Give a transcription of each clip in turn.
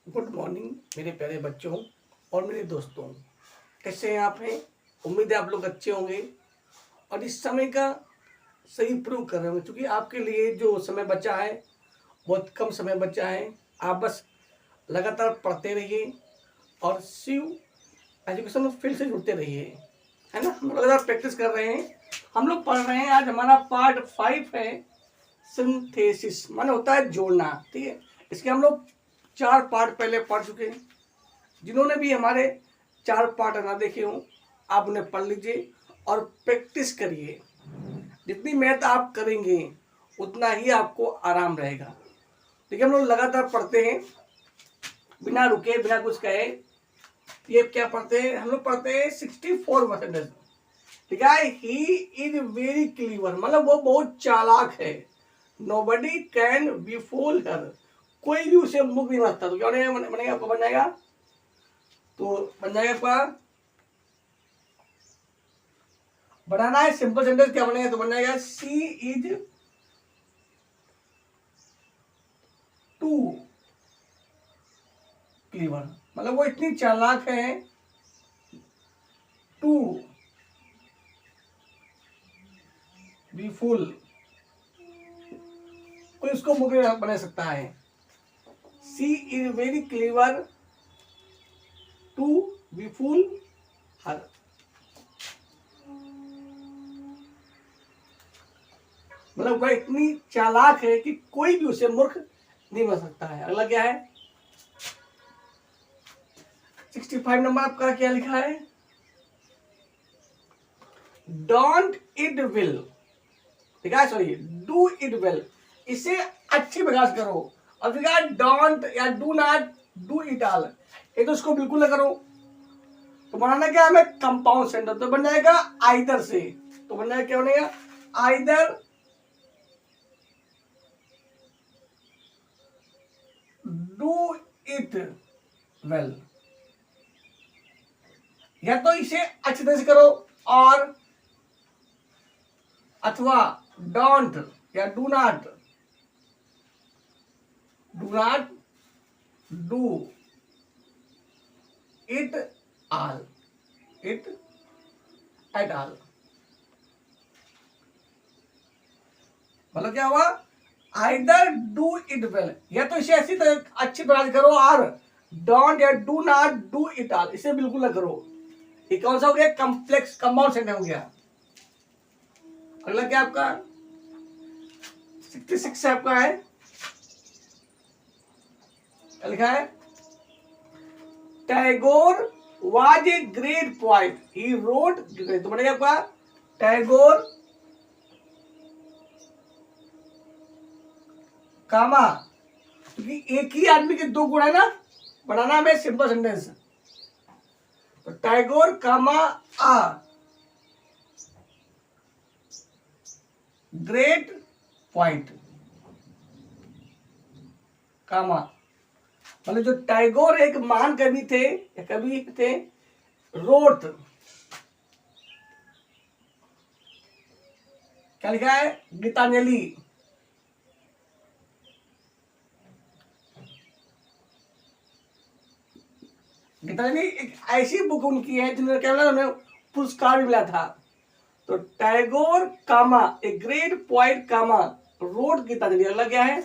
Good morning मेरे प्यारे बच्चों और मेरे दोस्तों। कैसे हैं आप? हैं उम्मीद है आप लोग अच्छे होंगे और इस समय का सही प्रयोग कर रहे होंगे, क्योंकि आपके लिए जो समय बचा है बहुत कम समय बचा है। आप बस लगातार पढ़ते रहिए और शिव एजुकेशन फील्ड से जुड़ते रहिए, है ना। हम लगातार प्रैक्टिस कर रहे हैं, हम लोग पढ़ रहे हैं। आज हमारा पार्ट 5 है सिंथेसिस, माने होता है जोड़ना। ठीक है, इसके हम लोग 4 पार्ट पहले पढ़ चुके हैं। जिन्होंने भी हमारे 4 पार्ट ना देखे हों, आप उन्हें पढ़ लीजिए और प्रैक्टिस करिए। जितनी मेहनत आप करेंगे उतना ही आपको आराम रहेगा। देखिए, हम लोग लगातार पढ़ते हैं बिना रुके, बिना कुछ कहे। ये क्या पढ़ते हैं? हम लोग पढ़ते हैं 64%। ठीक है, ही इज वेरी क्लीवर, मतलब वो बहुत चालाक है। नोबडी कैन बी फूल हर, कोई भी उसे मुख नहीं मारता। तो क्या बनेगा आपको? बन जाएगा, तो बन जाएगा आपका बनाना है सिंपल सेंटेंस। क्या बनेगा? तो बन जाएगा सी इज टू क्लीवर, मतलब वो इतनी चालाक है टू बी फुल, कोई उसको मुख नहीं बना सकता है। She is very clever to be full her, मतलब वह इतनी चालाक है कि कोई भी उसे मूर्ख नहीं बन सकता है। अगला क्या है? 65 नंबर आपका क्या लिखा है? डोंट इट विल, ठीक है, सॉरी, डू इट वेल, इसे अच्छी प्रकार से करो। और ठीक है, डोंट या do not do it all, ये तो उसको बिल्कुल ना करो। तो बनाना क्या हमें? Compound sentence. तो बन जाएगा आइदर से, तो बन जाएगा क्या बनेगा? आइदर डू इट वेल, या तो इसे अच्छी तरह से करो और अथवा डोंट या do not do it all, it at all. मतलब क्या हुआ? आइदर डू इट वेल, या तो इसे ऐसी तरह अच्छी प्रकार करो, और डोंट या do not do it all, इसे बिल्कुल ना करो। ये कौन सा हो गया? कॉम्प्लेक्स कंपाउंड सेंटेंस हो गया। अगला क्या आपका 66 आपका है, लिखा है Tagore was a great poet, he wrote. तो बनेगा आपका टैगोर कामा, क्योंकि एक ही आदमी के 2 गुण है ना, बनाना में सिंपल सेंटेंस। तो टैगोर कामा आ ग्रेट पॉइंट, कामा, मतलब जो टैगोर एक महान कवि थे या कवि थे, रोट, क्या लिखा है? गीतांजलि। गीतांजलि एक ऐसी बुक उनकी है जिन्होंने क्या मिला? उन्हें पुरस्कार भी मिला था। तो Tagore comma a great poet comma wrote Gitanjali. अगला क्या है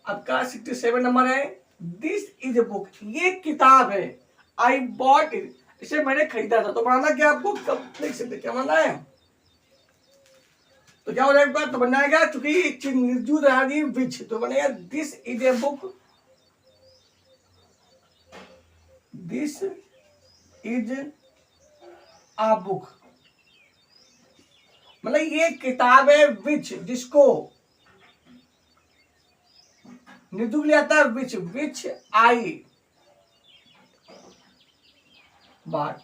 आपका 67 नंबर है, दिस इज ए बुक, ये किताब है। आई बॉट इट, इसे मैंने खरीदा था। तो बनाना क्या आपको? Complex sentence. क्या बनना है? तो क्या हो जाएगा? तो बन जाएगा, चूंकि निर्जुत रहा विच, तो बनेगा this is a book, this is a book, मतलब ये किताब है विच, जिसको निर्जुत लिया था विच, विच आई बॉट,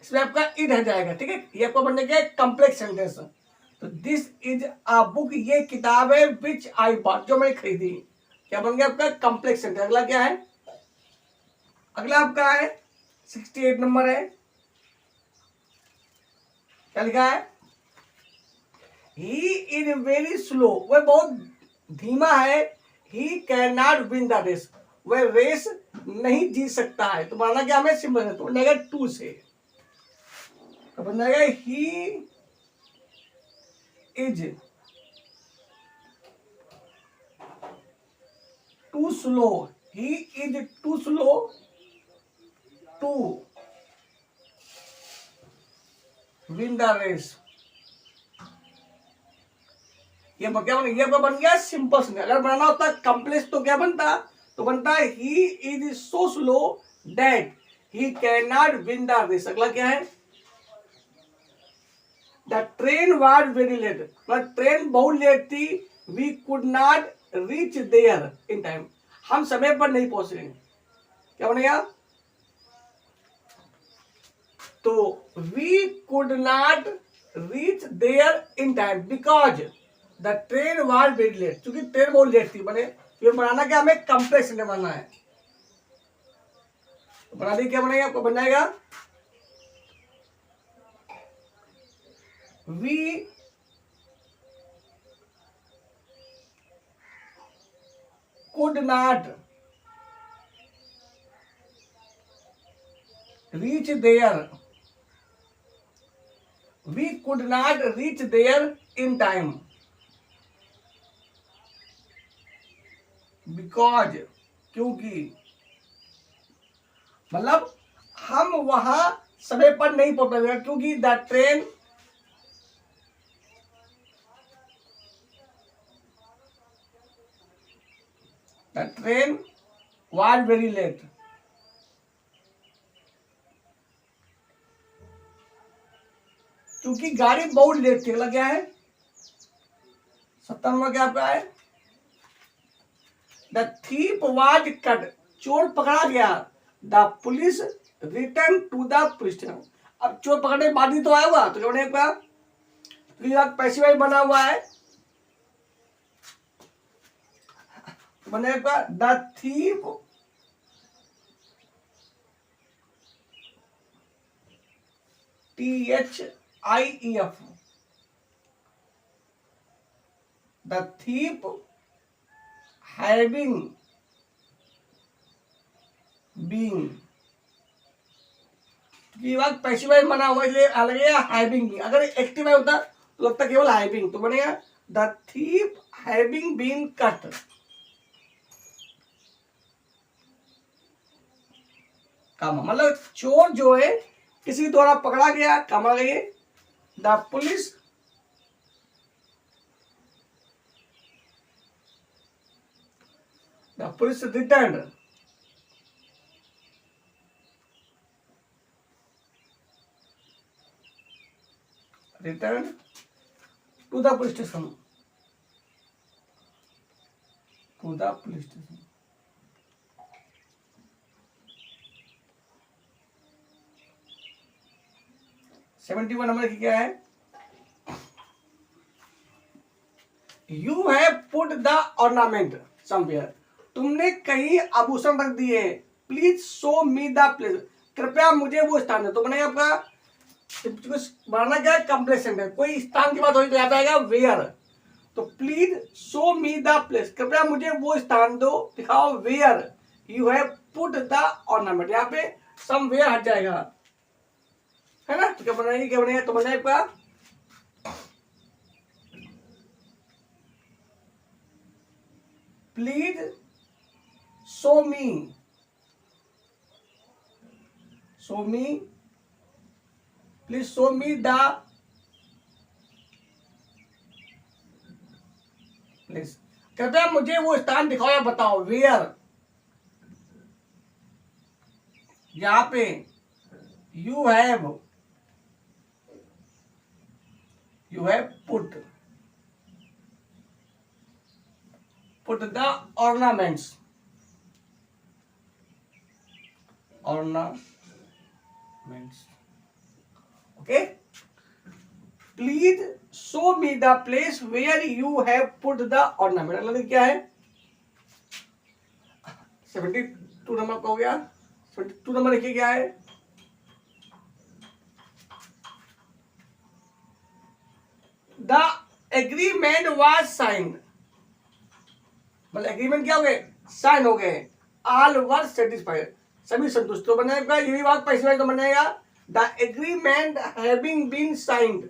इसमें आपका इट रह जाएगा। ठीक है, ये आपको बनने के कॉम्प्लेक्स सेंटेंस। तो दिस इज अ बुक, ये किताब है, विच आई बॉट, जो मैंने खरीदी। क्या बन गया आपका? Complex sentence. अगला क्या है? अगला आपका है 68 नंबर है, क्या लिखा है? ही इज वेरी स्लो, वह बहुत धीमा है। He can not win the race, वह रेस नहीं जीत सकता है। तो बनाना क्या हमें सिंपल है, तो बनेगा टू से, तो बन जाएगा he is too slow, he is too slow to win the race. ये क्या बन गया, बन गया सिंपल से। अगर बनाना होता कॉम्प्लेक्स तो क्या बनता, तो बनता है he is so slow that he can not win the race. अगला क्या है, the train was very late, मतलब ट्रेन बहुत लेट थी, we could not reach there in time, हम समय पर नहीं पहुंचे। क्या बनेगा, तो we could not reach there in time because the train was very late, क्योंकि ट्रेन बहुत लेट थी। बने ये बनाना क्या, हमें कंप्लेक्स नहीं बनाना है, तो बना दी, क्या बनेगा, आपको बन जाएगा we could not reach there, we could not reach there in time because, क्योंकि मतलब हम वहां समय पर नहीं पहुंच पाएंगे, क्योंकि the train was very late. क्योंकि गाड़ी बहुत लेट थी। अगला क्या है, 70 नंबर क्या आपका है, द थीप वाज कट, चोर पकड़ा गया, the police return to the police station. अब चोर पकड़ने के बाद ही तो आया हुआ, तो क्या बनेगा, तो पैसिव बना हुआ है, बनेगा the thief THIEF, the thief having been, की बात पैसिव बना हुआ इसलिए अलग है हैविंग। अगर एक्टिव होता तो लगता केवल हैविंग, तो बनेगा the thief having been caught. काम मतलब चोर जो है किसी द्वारा पकड़ा गया, काम गई, the police return to the police station, to the police station. 71 number की क्या है, you have put the ornament somewhere, तुमने कहीं आभूषण रख दिए, please show me the place, कृपया मुझे वो स्थान दे। तो बनेगा आपका बनाना क्या है, कंप्लेसेंट है, कोई स्थान की बात होगी तो यहाँ पे आएगा वेयर, तो please show me the place, कृपया मुझे वो स्थान दो, दिखाओ, where you have put the ornament, यहाँ पे सम वेयर हट जाएगा, है ना। तो क्या बनाएगी, क्या बनेगा, तो बनेगा आपका please show me please show me the place, कृपया मुझे वो स्थान दिखाओ या बताओ, वेयर यहाँ पे you have put the ornaments, okay, please show me the place where you have put the ornament। मतलब क्या है, 72 नंबर का हो गया। 72 नंबर लिखिए क्या है, द एग्रीमेंट वाज साइंड, मतलब एग्रीमेंट क्या हो गए, साइन हो गए। ऑल वर सेटिस्फाइड, सभी संतुष्ट। तो बनेगा ये भी वाक्य पैसे वाले तो बनेगा the agreement having been signed,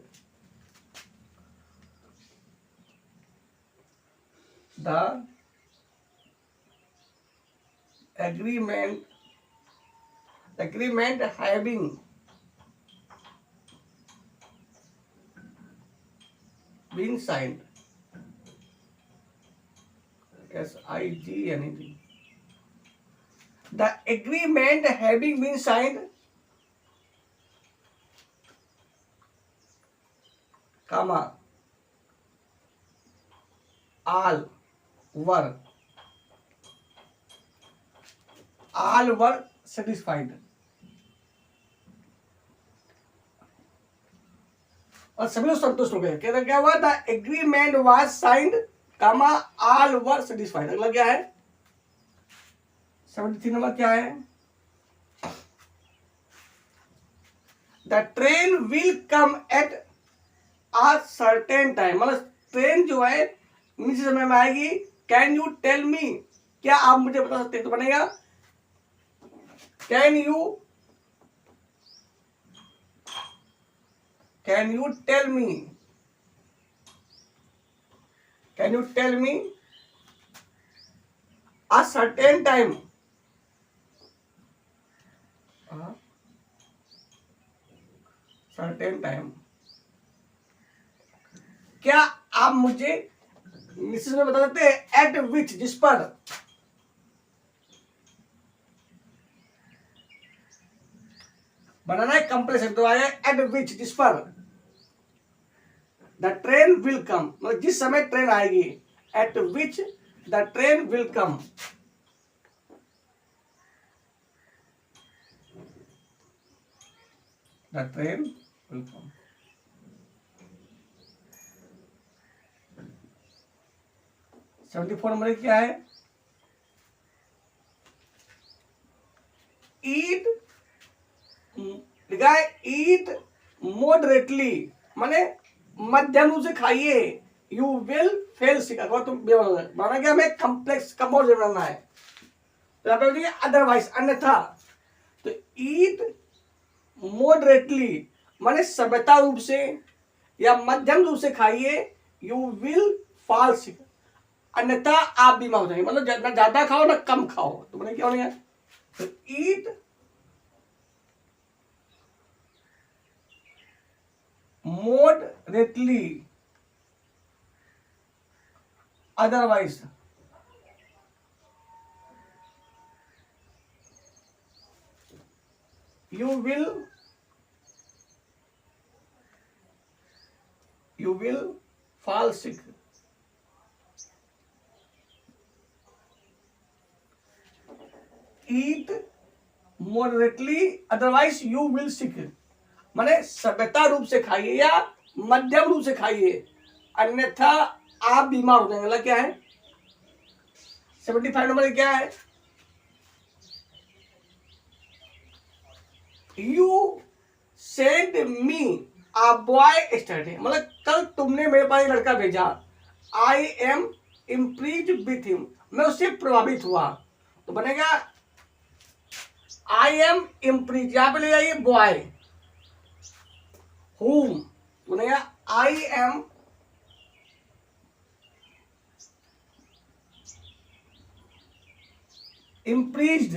the agreement having been signed, SIGNED, the agreement having been signed, comma, all were satisfied, और सभी लोग संतुष्ट हो गए। कहते क्या हुआ, the agreement was signed, comma, all were satisfied. अगला क्या है 73 नंबर क्या है, the train will come at a certain time, मतलब ट्रेन जो है निश्चित समय में आएगी। कैन यू टेल मी, क्या आप मुझे बता सकते हैं, तो बनेगा can you tell me, can you tell me a certain time, certain time, क्या आप मुझे निश्चित में बता सकते हैं, एट विच, जिस पर, बनाना है कंप्रेशन, तो आया एट विच, जिस पर, द ट्रेन विल कम, मतलब जिस समय ट्रेन आएगी, eight which the train will come, the train will come. 74 number क्या है, ईट, लिखा है ईट मॉडरेटली, माने मध्यम रूप से खाइए, यू विल फेल सिक, अगर तुम माना क्या हमें कम्प्लेक्स कंपाउंड बनाना है, तो यहाँ पे अदरवाइज, अन्यथा। तो ईट मॉडरेटली माने सभ्यता रूप से या मध्यम रूप से खाइए, यू विल फॉल सिक, अन्यथा आप बीमार हो जाएंगे। मतलब ना ज्यादा खाओ ना कम खाओ, तो मैंने क्या होने, तो ईट moderately, otherwise you will fall sick। eat moderately otherwise you will sick, माने सभ्यता रूप से खाइए या मध्यम रूप से खाइए, अन्यथा आप बीमार हो जाएंगे। क्या है 75 नंबर क्या है, you send me a boy study, मतलब कल तुमने मेरे पास एक लड़का भेजा, आई एम इम्प्रीज विथ हिम, मैं उससे प्रभावित हुआ, तो बनेगा आई एम इम्प्रीज, यहां पे ले जाइए बॉय, whom, बनेगा I am impressed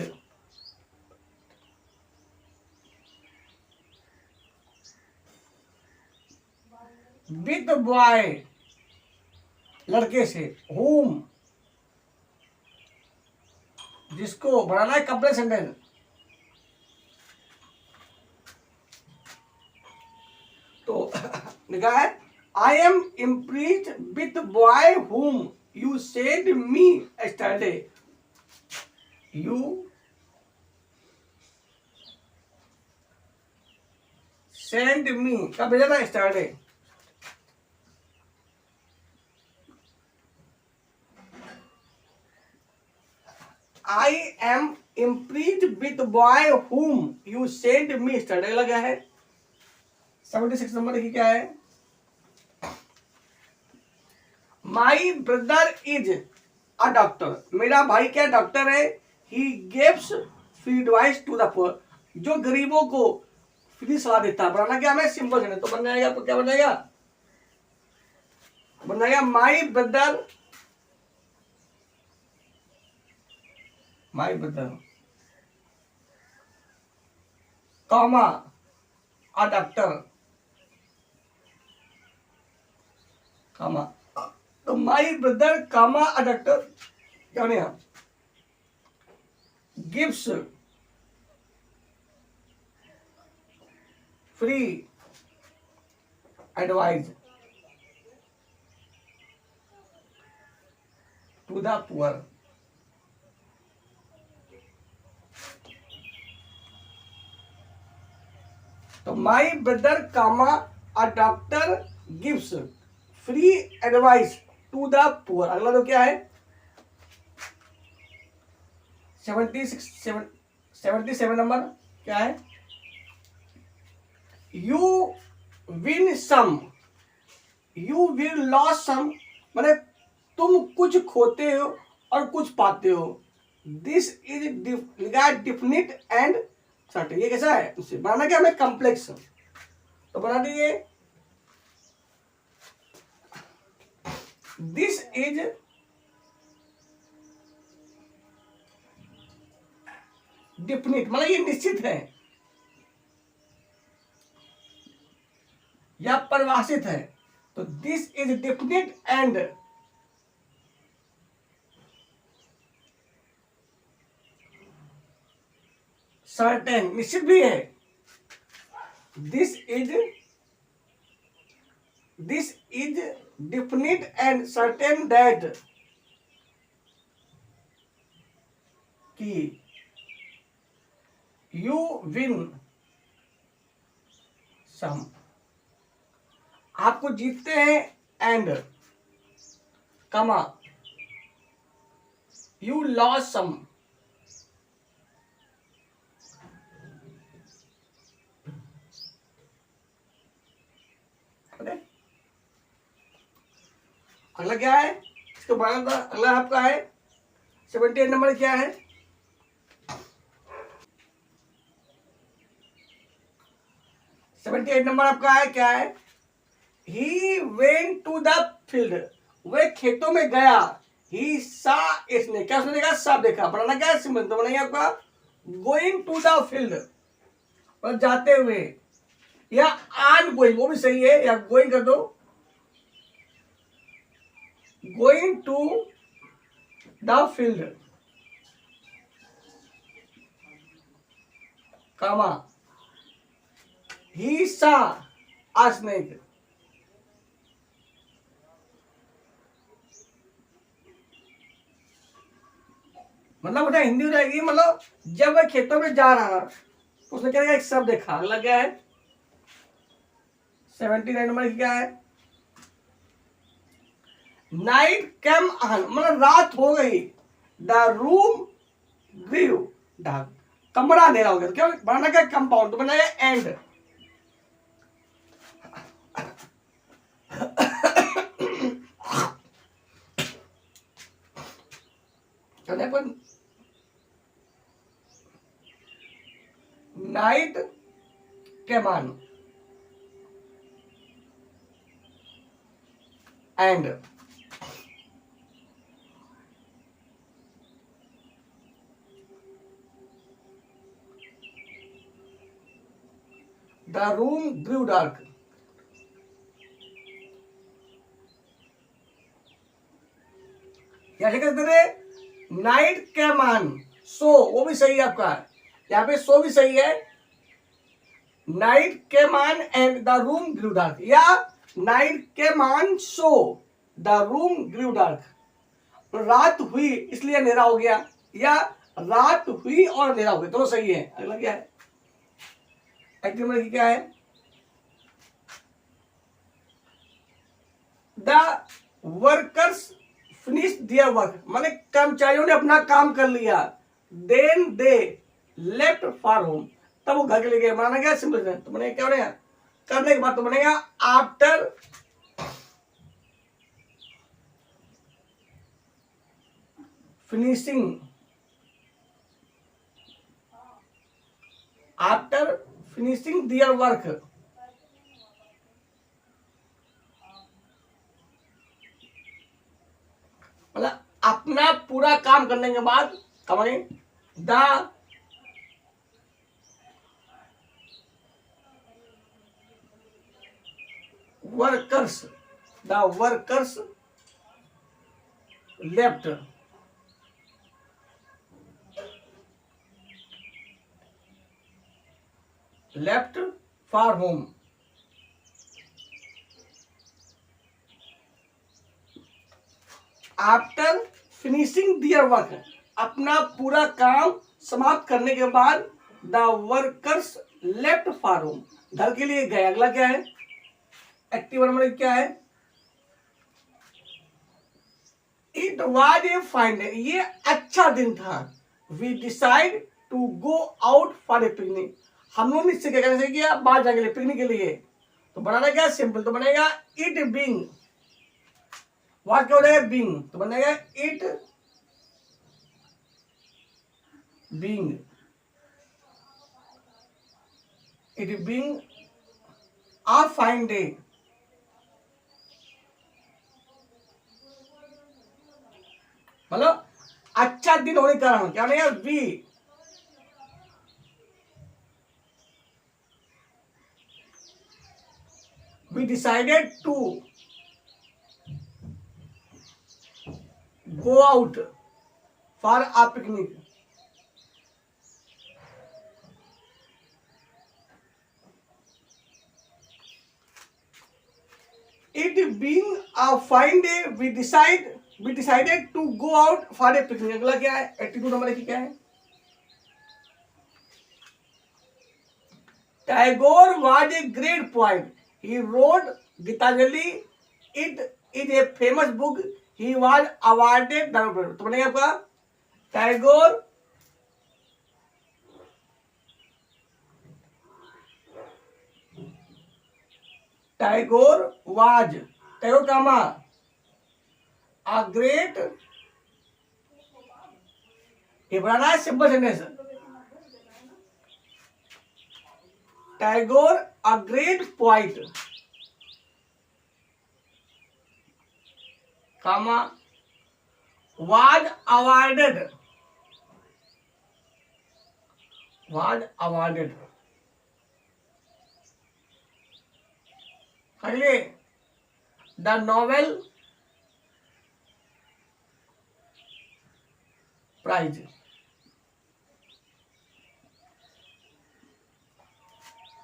with boy, लड़के से, whom, जिसको बनाना है कंप्लेक्स सेंटेंस, तो लिखा है I am impressed with boy whom you sent me yesterday, you sent me, कब भेजा था, yesterday। I am impressed with boy whom you sent me yesterday, लगा है 76 नंबर की क्या है, My brother is a doctor, मेरा भाई क्या डॉक्टर है। He gives free advice to the poor, जो गरीबों को फ्री सलाह देता है। बनाना क्या हमें सिंपल है, तो बन जाएगा, तो क्या बन जाएगा, बन जाएगा my brother, my brother comma a doctor comma, तो my brother comma a doctor क्या बनेगा, gives free advice to the poor. तो my brother comma a doctor gives free advice to the poor. अगला तो क्या है 77 नंबर क्या है, you win some, you will lose some, माने तुम कुछ खोते हो और कुछ पाते हो। This is definite and certain, ये कैसा है, उससे बनाना क्या हमें कॉम्प्लेक्स, तो बना दीजिए दिस इज डिफिनिट, मतलब ये निश्चित है या परिभाषित है, तो this is definite and certain, निश्चित भी है। This is definite and certain that कि यू विन सम, आपको जीतते हैं, एंड कमा यू लॉस सम, अगला क्या है, इसको बनाना था। अगला आपका है 78 नंबर क्या है, 78 नंबर आपका है क्या है, he went to the field, वह खेतों में गया। ही सा, इसने क्या उसने देखा, सब देखा। बनाना क्या है सिंपल, तो बनाइए आपका गोइंग टू द फील्ड, और जाते हुए, या आन गोइंग वो भी सही है, या गोइंग कर दो, गोइंग टू द फील्ड कामा ही सा आ स्नेक, मतलब उठा हिंदी हो जाएगी, मतलब जब वह खेतों में जा रहा तो उसने क्या एक सब देखा। अगला क्या है 79 नंबर क्या है, नाइट कैम ऑन, मतलब रात हो गई। द रूम ग्रीव डार्क, कमरा अंधेरा हो गया। तो क्या बनाना क्या कंपाउंड, तो बनाया एंड, पर night came on and the room grew dark, क्या कहते थे, नाइट कैम ऑन सो, वो भी सही है आपका, यहाँ पे सो भी सही है। Night came on and the room grew dark, या night came on so the room grew dark, रात हुई इसलिए अंधेरा हो गया, या रात हुई और अंधेरा हो गया, दोनों सही है। अगला क्या है, एक्टिव नंबर की क्या है, the workers finish their work, माने कर्मचारियों ने अपना काम कर लिया। Then they left for home, तब वो घर के लिए गए। माना क्या सिंपल है, तो बनेगा क्या बनेगा, करने के बाद तो बनेगा आफ्टर फिनिशिंग दियर वर्क, मतलब अपना पूरा काम करने के बाद comma the workers left for home. After finishing their work, अपना पूरा काम समाप्त करने के बाद the workers left for home, घर के लिए गए। अगला क्या है? एक्टिव वर्ब क्या है? It was a fine day, ये अच्छा दिन था। We decide to go out for a picnic, हम लोगों ने इससे क्या कैसे किया? बाहर जाने के लिए, पिकनिक के लिए। तो बनाना क्या? सिंपल। तो बनेगा इट बीइंग, वहां क्या हो जाएगा? बीइंग, तो बनेगा it being, it being a fine day, मतलब अच्छा दिन होने के कारण क्या बनेगा? We decided to go out for a picnic. It being a fine day we decided to go out for a picnic. अगला क्या है? एटीट्यूड नंबर एक क्या है? Tagore was a great poet. He wrote Gitanjali. It is a famous book. He was awarded the Nobel. तो बनेगा आपका Tagore was, Tagore comma a great, ये बनाना है simple sentence. Tagore a great poet, comma was awarded अगले the Nobel Prize.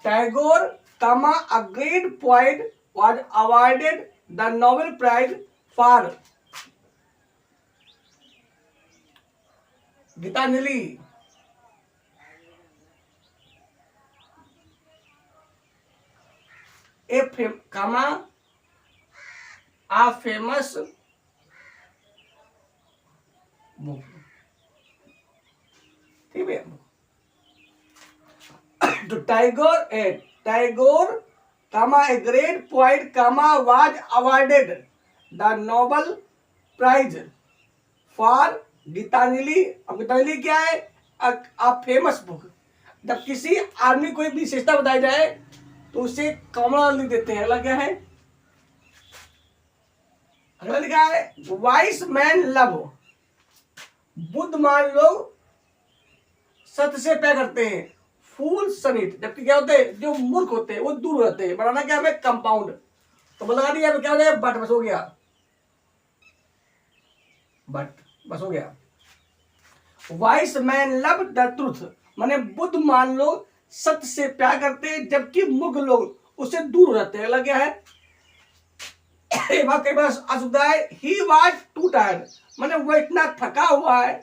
Tagore comma a great poet was awarded the Nobel Prize for Gitanjali. comma a famous book, ठीक है। तो Tagore comma a great poet comma was awarded the Nobel Prize for Geetanjali. अब गीतांजलि क्या है? A famous book. जब किसी आदमी कोई विशेषता बताई जाए तो उसे कॉमन लिख देते हैं। अगला क्या है? अगला लिखा है वाइस मैन लव, बुद्धिमान लोग सत्य से प्यार करते हैं। फूल सनिट, जबकि क्या होते हैं? जो मूर्ख होते हैं वो दूर रहते हैं। बनाना क्या हमें? कंपाउंड। तो लगा दिया क्या हो जाएगा? बट, बस हो गया, बट बस हो गया। Vice man love the truth, माने बुद्धिमान लोग सत्य से प्यार करते हैं जबकि मूर्ख लोग उससे दूर रहते हैं। अगला क्या है? कई बार असुविधा है। ही वाज टू टायर्ड, माने वो इतना थका हुआ है,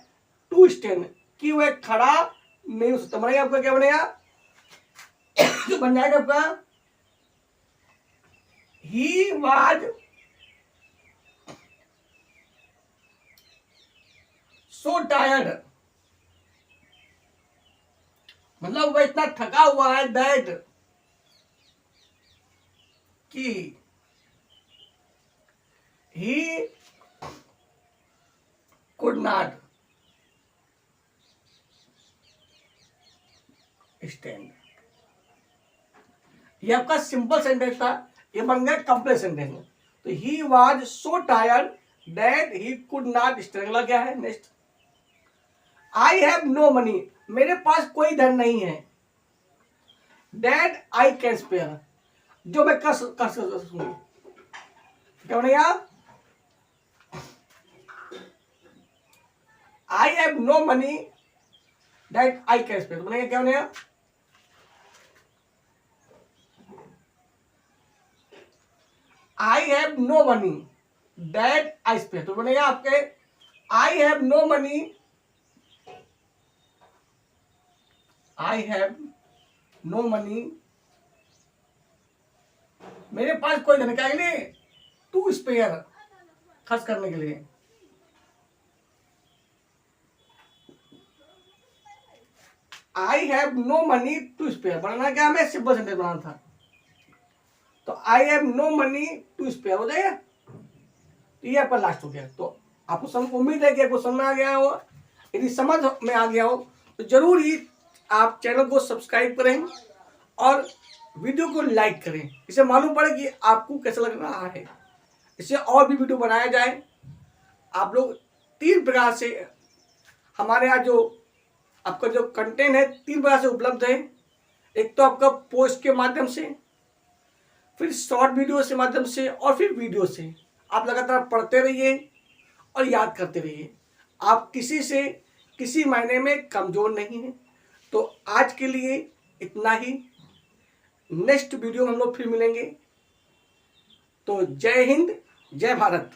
टू स्टैंड, कि वह खड़ा नहीं हो सकता। बनेगा आपका क्या बनेगा? जो बन जाएगा आपका ही वाज सो टायर्ड, मतलब वह इतना थका हुआ है दैट कि ही कुड नॉट स्टैंड। ये आपका सिंपल सेंटेंस था, ये बन गया कंप्लेक्स सेंटेंस। तो he was so tired that he could not stand. अगला क्या है next, I have no money, मेरे पास कोई धन नहीं है। दैट आई कैन स्पेयर, जो मैं कर सकूंगी। क्या बनेगा, I have no money that I can spare, बनेगा क्या बनेगा, I have no money that I spare. तो बनेगा आपके I have no money, I have no money, मेरे पास कोई धन के लिए, टू स्पेयर, खर्च करने के लिए। I have no money to spare, बनाना क्या हमें सिंपल सेंटेंस बनाना था। तो I have no money to spare हो जाएगा। तो ये आपका लास्ट हो गया। तो आपको उम्मीद है कि आपको समझ में आ गया हो। यदि समझ में आ गया हो तो जरूर ही आप चैनल को सब्सक्राइब करें और वीडियो को लाइक करें, इसे मालूम पड़े कि आपको कैसा लग रहा है। इससे और भी वीडियो बनाया जाए। आप लोग 3 प्रकार से हमारे यहाँ जो आपका जो कंटेंट है 3 प्रकार से उपलब्ध है। एक तो आपका पोस्ट के माध्यम से, फिर शॉर्ट वीडियो के माध्यम से, और फिर वीडियो से। आप लगातार पढ़ते रहिए और याद करते रहिए। आप किसी से किसी मायने में कमजोर नहीं हैं। तो आज के लिए इतना ही। नेक्स्ट वीडियो में हम लोग फिर मिलेंगे। तो जय हिंद, जय भारत।